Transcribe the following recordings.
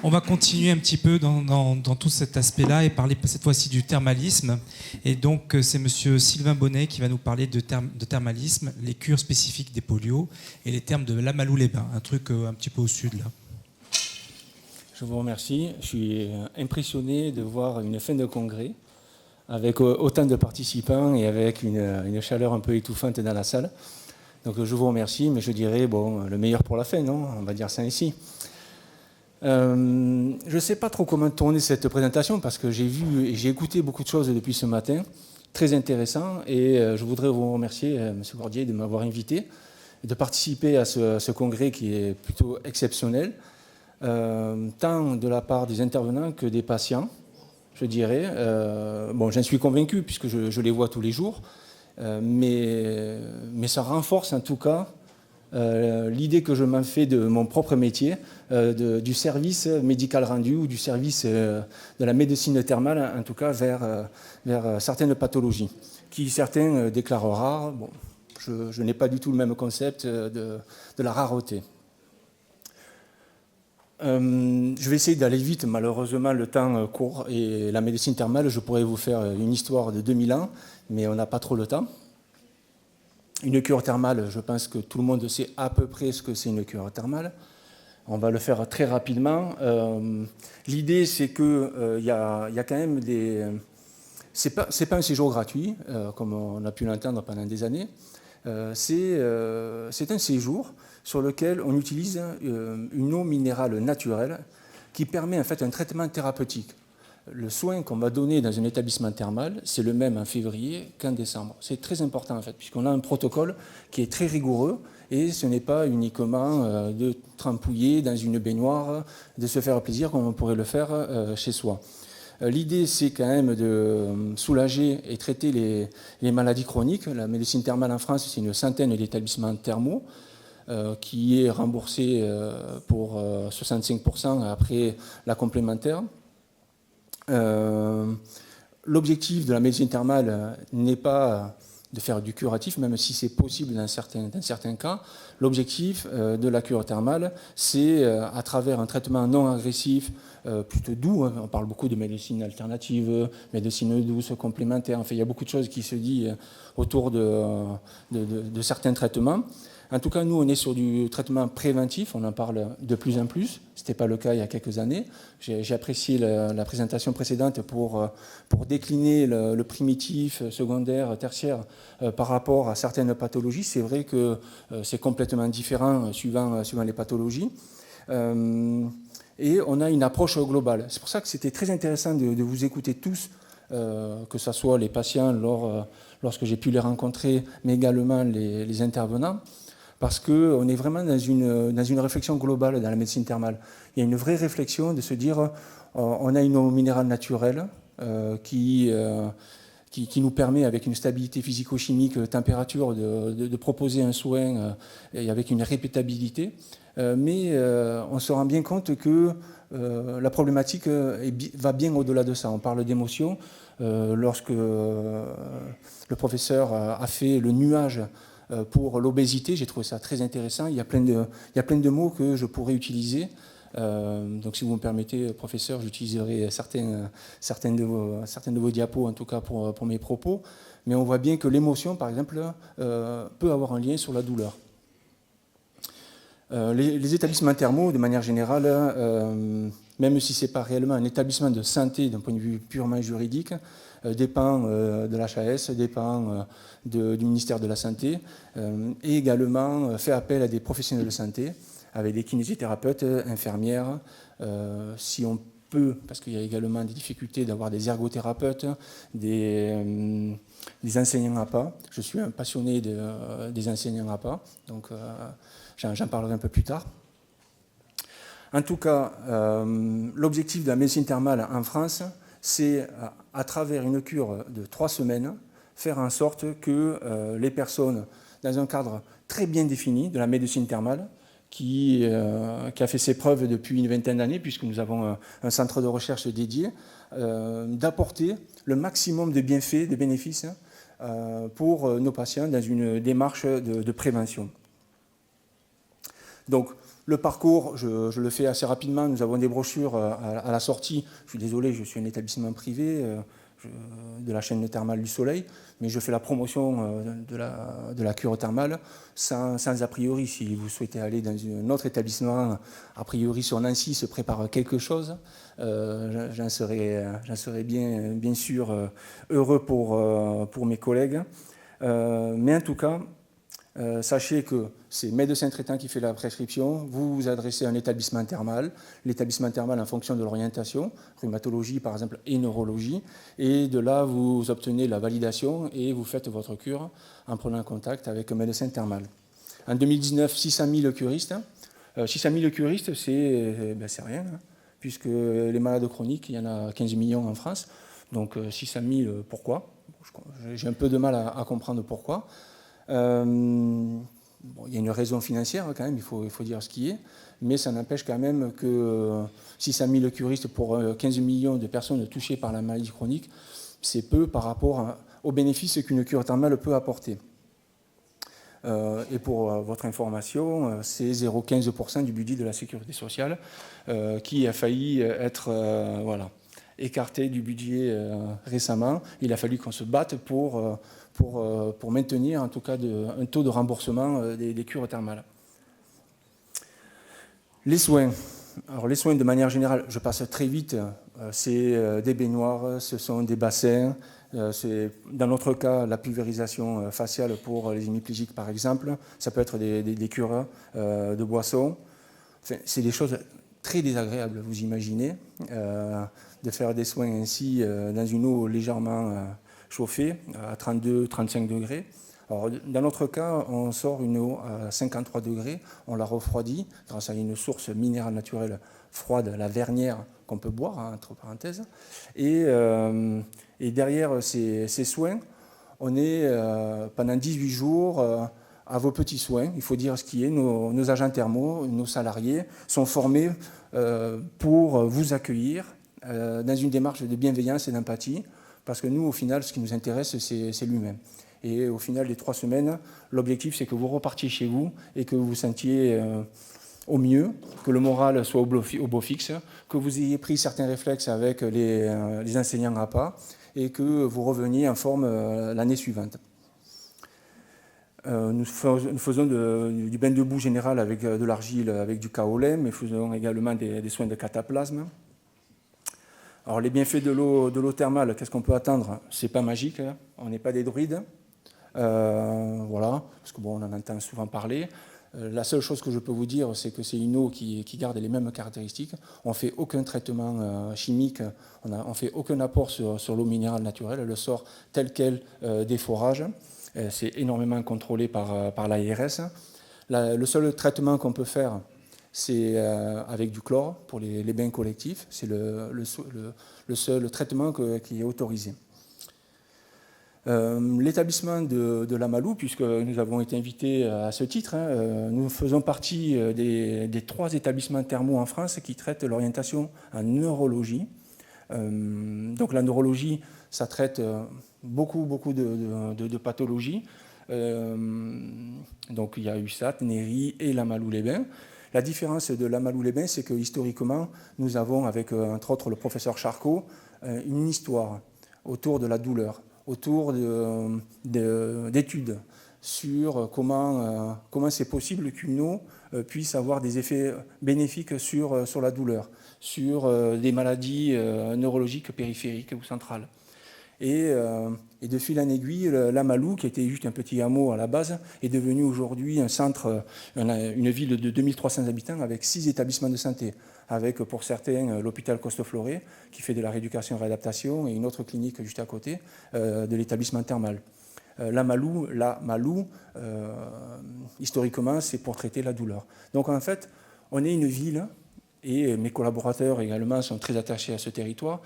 On va continuer un petit peu dans tout cet aspect-là et parler cette fois-ci du thermalisme. Et donc, c'est monsieur Sylvain Bonnet qui va nous parler de thermalisme, les cures spécifiques des polios et les termes de Lamalou-les-Bains, un truc un petit peu au sud, là. Je vous remercie. Je suis impressionné de voir une fin de congrès avec autant de participants et avec une chaleur un peu étouffante dans la salle. Donc je vous remercie, mais je dirais, bon, le meilleur pour la fin, non ? On va dire ça ici. Je ne sais pas trop comment tourner cette présentation parce que j'ai vu et j'ai écouté beaucoup de choses depuis ce matin, très intéressant, et je voudrais vous remercier, M. Cordier, de m'avoir invité et de participer à ce congrès qui est plutôt exceptionnel, tant de la part des intervenants que des patients, je dirais. Bon, j'en suis convaincu puisque je les vois tous les jours, mais ça renforce en tout cas l'idée que je m'en fais de mon propre métier, du service médical rendu ou du service de la médecine thermale, en tout cas vers certaines pathologies, qui certains déclarent rares. Bon, je n'ai pas du tout le même concept de la rareté. Je vais essayer d'aller vite, malheureusement le temps court, et la médecine thermale, je pourrais vous faire une histoire de 2000 ans, mais on n'a pas trop le temps. Une cure thermale, je pense que tout le monde sait à peu près ce que c'est une cure thermale. On va le faire très rapidement. L'idée, c'est qu'il y a quand même des... C'est pas un séjour gratuit, comme on a pu l'entendre pendant des années. C'est un séjour sur lequel on utilise une eau minérale naturelle qui permet en fait un traitement thérapeutique. Le soin qu'on va donner dans un établissement thermal, c'est le même en février qu'en décembre. C'est très important en fait, puisqu'on a un protocole qui est très rigoureux et ce n'est pas uniquement de trempouiller dans une baignoire, de se faire plaisir comme on pourrait le faire chez soi. L'idée, c'est quand même de soulager et traiter les maladies chroniques. La médecine thermale en France, c'est une centaine d'établissements thermaux qui est remboursé pour 65% après la complémentaire. L'objectif de la médecine thermale n'est pas de faire du curatif, même si c'est possible dans certains cas. L'objectif de la cure thermale, c'est à travers un traitement non agressif, plutôt doux, hein. On parle beaucoup de médecine alternative, médecine douce, complémentaire, enfin, il y a beaucoup de choses qui se disent autour de certains traitements. En tout cas, nous, on est sur du traitement préventif, on en parle de plus en plus. Ce n'était pas le cas il y a quelques années. J'ai apprécié la présentation précédente pour décliner le primitif, secondaire, tertiaire par rapport à certaines pathologies. C'est vrai que c'est complètement différent suivant les pathologies. Et on a une approche globale. C'est pour ça que c'était très intéressant de vous écouter tous, que ce soit les patients lorsque j'ai pu les rencontrer, mais également les intervenants. Parce qu'on est vraiment dans une réflexion globale dans la médecine thermale. Il y a une vraie réflexion de se dire on a une eau minérale naturelle qui nous permet, avec une stabilité physico-chimique, température, de proposer un soin et avec une répétabilité. Mais on se rend bien compte que la problématique va bien au-delà de ça. On parle d'émotion. Lorsque le professeur a fait le nuage pour l'obésité, j'ai trouvé ça très intéressant. Il y a plein de mots que je pourrais utiliser. Donc si vous me permettez, professeur, j'utiliserai certaines de vos diapos, en tout cas pour mes propos. Mais on voit bien que l'émotion, par exemple, peut avoir un lien sur la douleur. Les établissements thermaux, de manière générale, même si ce n'est pas réellement un établissement de santé d'un point de vue purement juridique, dépend de l'HAS, dépend du ministère de la Santé, et également fait appel à des professionnels de santé, avec des kinésithérapeutes, infirmières, si on peut, parce qu'il y a également des difficultés d'avoir des ergothérapeutes, des enseignants APA. Je suis un passionné des enseignants APA, donc j'en parlerai un peu plus tard. En tout cas, l'objectif de la médecine thermale en France, c'est, à travers une cure de 3 semaines, faire en sorte que les personnes, dans un cadre très bien défini de la médecine thermale, qui a fait ses preuves depuis une vingtaine d'années, puisque nous avons un centre de recherche dédié, d'apporter le maximum de bienfaits, de bénéfices pour nos patients dans une démarche de prévention. Donc, Le parcours, je le fais assez rapidement. Nous avons des brochures à la sortie. Je suis désolé, je suis un établissement privé de la chaîne thermale du Soleil, mais je fais la promotion de la cure thermale sans a priori. Si vous souhaitez aller dans un autre établissement, a priori sur Nancy se prépare quelque chose, j'en serais bien sûr heureux pour mes collègues. Mais en tout cas, sachez que c'est médecin traitant qui fait la prescription, vous vous adressez à un établissement thermal, l'établissement thermal en fonction de l'orientation, rhumatologie par exemple et neurologie, et de là vous obtenez la validation et vous faites votre cure en prenant contact avec un médecin thermal. En 2019, 600 000 curistes. 600 000 curistes, c'est rien, hein, puisque les malades chroniques, il y en a 15 millions en France, donc 600 000, pourquoi? J'ai un peu de mal à comprendre pourquoi. Il y a une raison financière quand même, il faut dire ce qui est, mais ça n'empêche quand même que 600 000 curistes pour 15 millions de personnes touchées par la maladie chronique, c'est peu par rapport aux bénéfices qu'une cure thermale peut apporter. Et pour votre information, c'est 0,15% du budget de la sécurité sociale qui a failli être écarté du budget récemment. Il a fallu qu'on se batte pour maintenir en tout cas un taux de remboursement des cures thermales. Les soins. Alors les soins de manière générale, je passe très vite, c'est des baignoires, ce sont des bassins, c'est dans notre cas la pulvérisation faciale pour les hémiplégiques par exemple, ça peut être des cures de boissons, enfin, c'est des choses très désagréables, vous imaginez, de faire des soins ainsi dans une eau légèrement chauffée à 32-35 degrés. Alors, dans notre cas, on sort une eau à 53 degrés, on la refroidit grâce à une source minérale naturelle froide, la Vernière, qu'on peut boire, hein, entre parenthèses. Et derrière ces soins, on est pendant 18 jours à vos petits soins. Il faut dire ce qui est. Nos agents thermaux, nos salariés sont formés pour vous accueillir dans une démarche de bienveillance et d'empathie, parce que nous, au final, ce qui nous intéresse, c'est l'humain. Et au final des 3 semaines, l'objectif, c'est que vous repartiez chez vous et que vous vous sentiez au mieux, que le moral soit au beau fixe, que vous ayez pris certains réflexes avec les enseignants APA et que vous reveniez en forme l'année suivante. Nous faisons du bain de boue général avec de l'argile, avec du kaolin, mais faisons également des soins de cataplasme. Alors les bienfaits de l'eau thermale, qu'est-ce qu'on peut attendre? C'est pas magique, hein, on n'est pas des druides. Voilà, parce que bon, on en entend souvent parler. La seule chose que je peux vous dire, c'est que c'est une eau qui garde les mêmes caractéristiques. On ne fait aucun traitement chimique, on ne fait aucun apport sur l'eau minérale naturelle, elle sort telle qu'elle des forages. C'est énormément contrôlé par l'ARS. Le seul traitement qu'on peut faire, c'est avec du chlore pour les bains collectifs. C'est le seul traitement qui est autorisé. L'établissement de Lamalou, puisque nous avons été invités à ce titre, hein, nous faisons partie des 3 établissements thermaux en France qui traitent l'orientation en neurologie. Donc la neurologie, ça traite beaucoup de pathologies. Donc il y a USAT, Néry et Lamalou-les-Bains. La différence de Lamalou-les-Bains, c'est que historiquement, nous avons, avec entre autres le professeur Charcot, une histoire autour de la douleur, autour d'études sur comment c'est possible qu'une eau puisse avoir des effets bénéfiques sur la douleur, sur des maladies neurologiques périphériques ou centrales. Et de fil en aiguille, Lamalou, qui était juste un petit hameau à la base, est devenu aujourd'hui un centre, une ville de 2300 habitants avec 6 établissements de santé, avec pour certains l'hôpital Costefloré, qui fait de la rééducation et réadaptation, et une autre clinique juste à côté de l'établissement thermal. Lamalou, historiquement, c'est pour traiter la douleur. Donc en fait, on est une ville, et mes collaborateurs également sont très attachés à ce territoire,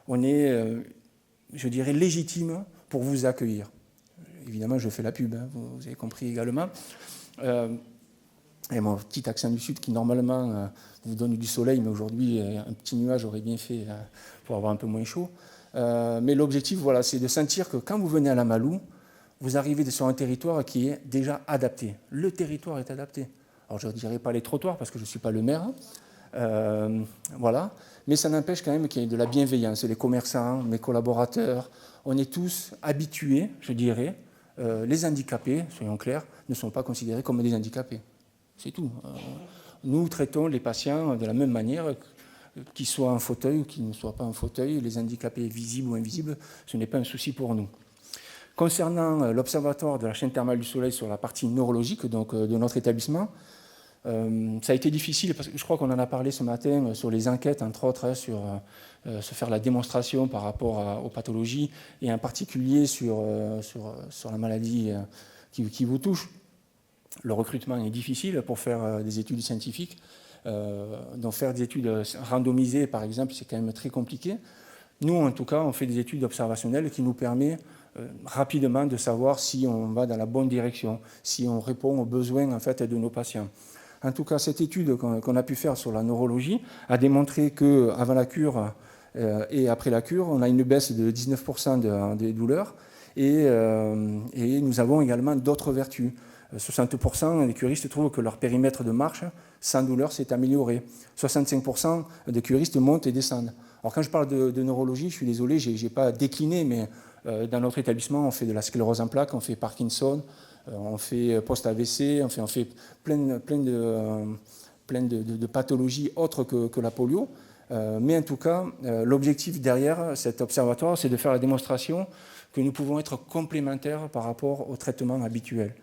on est, je dirais, légitime pour vous accueillir. Évidemment, je fais la pub, hein, vous avez compris également. Et mon petit accent du Sud qui, normalement, vous donne du soleil, mais aujourd'hui, un petit nuage aurait bien fait pour avoir un peu moins chaud. Mais l'objectif, voilà, c'est de sentir que quand vous venez à Lamalou, vous arrivez sur un territoire qui est déjà adapté. Le territoire est adapté. Alors je ne dirais pas les trottoirs parce que je ne suis pas le maire. Voilà. Mais ça n'empêche quand même qu'il y ait de la bienveillance. Les commerçants, mes collaborateurs, on est tous habitués, je dirais. Les handicapés, soyons clairs, ne sont pas considérés comme des handicapés. C'est tout. Nous traitons les patients de la même manière, qu'ils soient en fauteuil ou qu'ils ne soient pas en fauteuil. Les handicapés visibles ou invisibles, ce n'est pas un souci pour nous. Concernant l'observatoire de la chaîne thermale du Soleil sur la partie neurologique donc, de notre établissement, ça a été difficile, parce que je crois qu'on en a parlé ce matin sur les enquêtes, entre autres, sur se faire la démonstration par rapport aux pathologies, et en particulier sur la maladie qui vous touche. Le recrutement est difficile pour faire des études scientifiques. Donc faire des études randomisées, par exemple, c'est quand même très compliqué. Nous, en tout cas, on fait des études observationnelles qui nous permettent rapidement de savoir si on va dans la bonne direction, si on répond aux besoins en fait, de nos patients. En tout cas, cette étude qu'on a pu faire sur la neurologie a démontré qu'avant la cure et après la cure, on a une baisse de 19% des douleurs et nous avons également d'autres vertus. 60% des curistes trouvent que leur périmètre de marche sans douleur s'est amélioré. 65% des curistes montent et descendent. Alors quand je parle de neurologie, je suis désolé, je n'ai pas décliné, mais dans notre établissement, on fait de la sclérose en plaques, on fait Parkinson, on fait post-AVC, on fait plein de pathologies autres que la polio. Mais en tout cas, l'objectif derrière cet observatoire, c'est de faire la démonstration que nous pouvons être complémentaires par rapport au traitement habituel.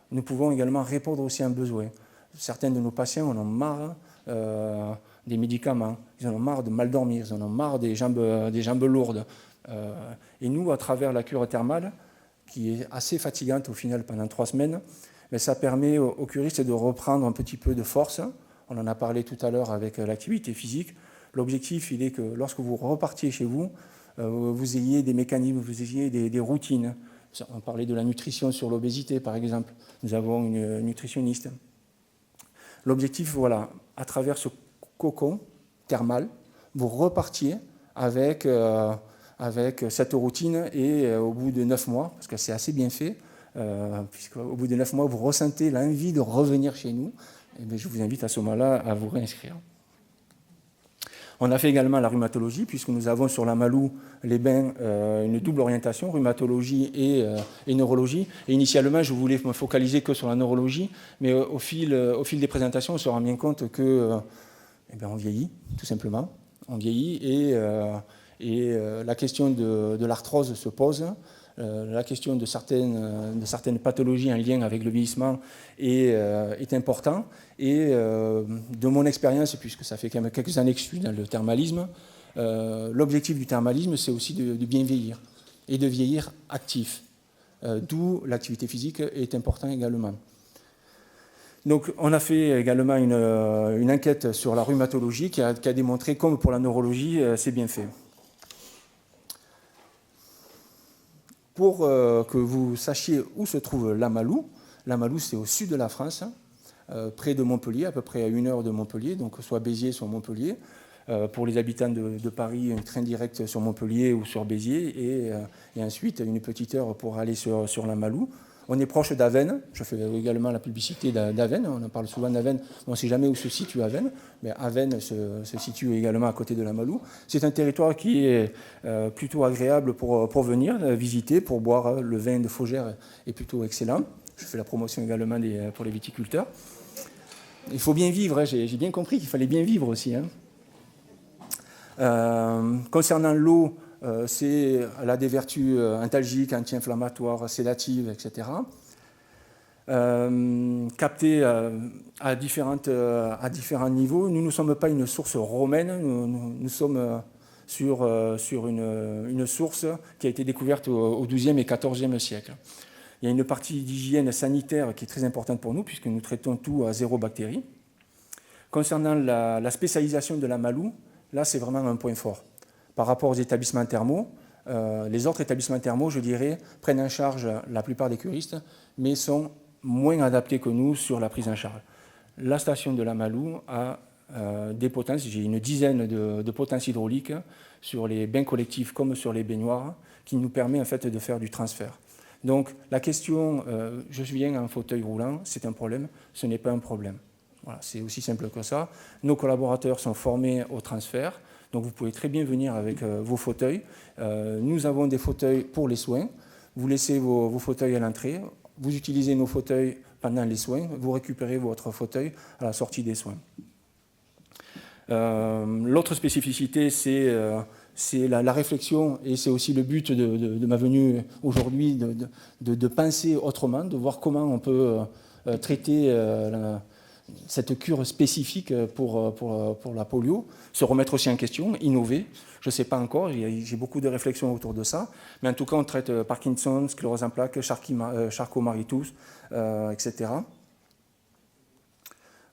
Nous pouvons également répondre aussi à un besoin. Certains de nos patients en ont marre des médicaments, ils en ont marre de mal dormir, ils en ont marre des jambes lourdes. Et nous, à travers la cure thermale, qui est assez fatigante au final pendant 3 semaines, mais ça permet aux curistes de reprendre un petit peu de force. On en a parlé tout à l'heure avec l'activité physique. L'objectif, il est que lorsque vous repartiez chez vous, vous ayez des mécanismes, vous ayez des routines. On parlait de la nutrition sur l'obésité, par exemple. Nous avons une nutritionniste. L'objectif, voilà, à travers ce cocon thermal, vous repartiez avec cette routine et au bout de 9 mois, parce que c'est assez bien fait, puisqu'au bout de 9 mois, vous ressentez l'envie de revenir chez nous, et bien, je vous invite à ce moment-là à vous réinscrire. On a fait également la rhumatologie, puisque nous avons sur la Malou les bains une double orientation, rhumatologie et neurologie. Et initialement, je voulais me focaliser que sur la neurologie, mais au fil des présentations, on se rend bien compte que on vieillit, tout simplement. On vieillit et la question de l'arthrose se pose. La question de certaines pathologies en lien avec le vieillissement est important. Et de mon expérience, puisque ça fait quand même quelques années que je suis dans le thermalisme, l'objectif du thermalisme, c'est aussi de bien vieillir et de vieillir actif. D'où l'activité physique est importante également. Donc, on a fait également une enquête sur la rhumatologie qui a démontré, comme pour la neurologie, c'est bien fait. Pour que vous sachiez où se trouve la Malou, c'est au sud de la France, près de Montpellier, à peu près à 1 heure de Montpellier, donc soit Béziers, soit Montpellier. Pour les habitants de Paris, un train direct sur Montpellier ou sur Béziers, et ensuite une petite heure pour aller sur la Malou. On est proche d'Avesnes, je fais également la publicité d'Avesnes, on en parle souvent d'Avesnes, on ne sait jamais où se situe Avesnes, mais Avesnes se situe également à côté de la Malou. C'est un territoire qui est plutôt agréable pour venir visiter, pour boire. Le vin de Faugère est plutôt excellent. Je fais la promotion également pour les viticulteurs. Il faut bien vivre, hein, j'ai bien compris qu'il fallait bien vivre aussi. Hein. Concernant l'eau, elle a des vertus antalgiques, anti-inflammatoires, sédatives, etc. Captée à différents niveaux. Nous ne sommes pas une source romaine, nous sommes sur une source qui a été découverte au XIIe et XIVe siècle. Il y a une partie d'hygiène sanitaire qui est très importante pour nous, puisque nous traitons tout à 0 bactéries. Concernant la spécialisation de la Malou, là, c'est vraiment un point fort. Par rapport aux établissements thermaux, les autres établissements thermaux, je dirais, prennent en charge la plupart des curistes, mais sont moins adaptés que nous sur la prise en charge. La station de la Malou a des potences, j'ai une dizaine de potences hydrauliques sur les bains collectifs comme sur les baignoires, qui nous permet en fait de faire du transfert. Donc la question, je viens en fauteuil roulant, c'est un problème, ce n'est pas un problème. Voilà, c'est aussi simple que ça. Nos collaborateurs sont formés au transfert, donc vous pouvez très bien venir avec vos fauteuils. Nous avons des fauteuils pour les soins. Vous laissez vos fauteuils à l'entrée, vous utilisez nos fauteuils pendant les soins, vous récupérez votre fauteuil à la sortie des soins. L'autre spécificité, c'est la réflexion, et c'est aussi le but de ma venue aujourd'hui, de penser autrement, de voir comment on peut traiter cette cure spécifique pour la polio, se remettre aussi en question, innover. Je ne sais pas encore, j'ai beaucoup de réflexions autour de ça, mais en tout cas on traite Parkinson, sclérose en plaques, Charcot-Marie-Tooth, etc.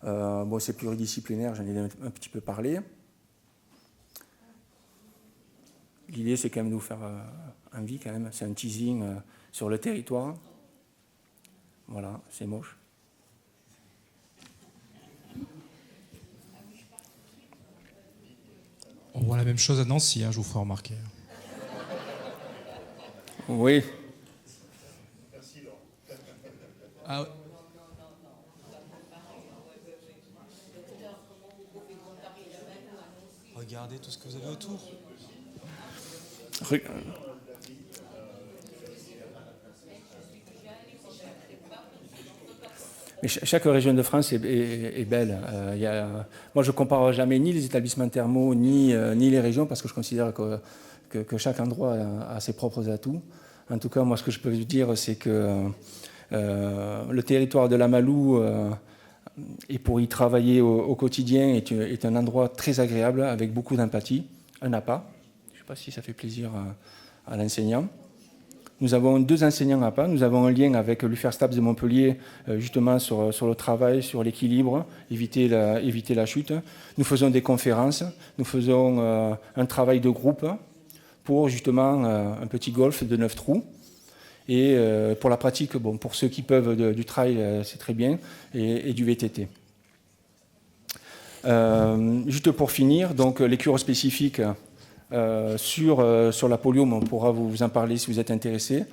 Bon, c'est pluridisciplinaire, j'en ai un petit peu parlé. L'idée, c'est quand même de vous faire envie, quand même. C'est un teasing sur le territoire. Voilà, c'est moche. On voit la même chose à Nancy, hein, je vous ferai remarquer. Oui. Ah, ouais. Regardez tout ce que vous avez autour. Mais chaque région de France est belle. Moi, je ne compare jamais ni les établissements thermaux, ni les régions, parce que je considère que chaque endroit a ses propres atouts. En tout cas, moi, ce que je peux vous dire, c'est que le territoire de l'Amalou, et pour y travailler au quotidien, est un endroit très agréable, avec beaucoup d'empathie, un APA. Je ne sais pas si ça fait plaisir à l'enseignant. Nous avons 2 enseignants APA. Nous avons un lien avec l'UFER-STAPS de Montpellier, justement sur le travail, sur l'équilibre, éviter la chute. Nous faisons des conférences, nous faisons un travail de groupe pour justement un petit golf de 9 trous. Et pour la pratique, bon, pour ceux qui peuvent du trail, c'est très bien, et du VTT. Juste pour finir, donc les cures spécifiques sur la polio, on pourra vous en parler si vous êtes intéressé.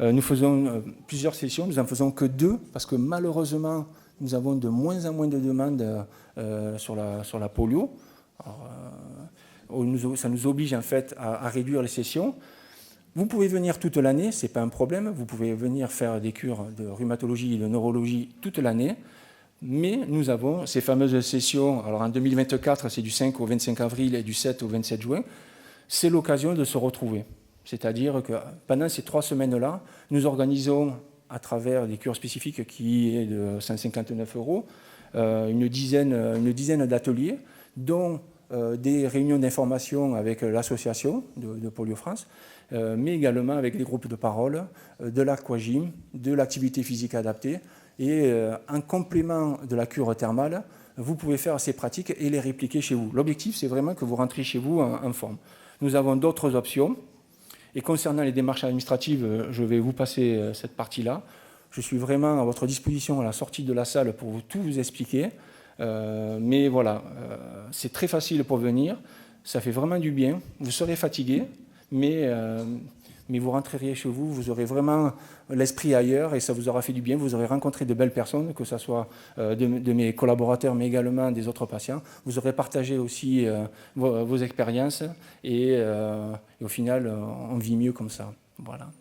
Nous faisons plusieurs sessions, nous n'en faisons que 2, parce que malheureusement, nous avons de moins en moins de demandes sur la polio. Alors, ça nous oblige en fait à réduire les sessions. Vous pouvez venir toute l'année, ce n'est pas un problème. Vous pouvez venir faire des cures de rhumatologie et de neurologie toute l'année. Mais nous avons ces fameuses sessions. Alors en 2024, c'est du 5 au 25 avril et du 7 au 27 juin. C'est l'occasion de se retrouver. C'est-à-dire que pendant ces 3 semaines-là, nous organisons, à travers des cures spécifiques qui est de 159 €, une dizaine d'ateliers, dont des réunions d'information avec l'association de Polio France, mais également avec des groupes de parole, de l'aquagym, de l'activité physique adaptée. Et en complément de la cure thermale, vous pouvez faire ces pratiques et les répliquer chez vous. L'objectif, c'est vraiment que vous rentrez chez vous en forme. Nous avons d'autres options. Et concernant les démarches administratives, je vais vous passer cette partie-là. Je suis vraiment à votre disposition à la sortie de la salle pour tout vous expliquer. Mais voilà, c'est très facile pour venir. Ça fait vraiment du bien. Vous serez fatigué, mais vous rentrerez chez vous, vous aurez vraiment l'esprit ailleurs et ça vous aura fait du bien. Vous aurez rencontré de belles personnes, que ce soit de mes collaborateurs, mais également des autres patients. Vous aurez partagé aussi vos expériences et au final, on vit mieux comme ça. Voilà.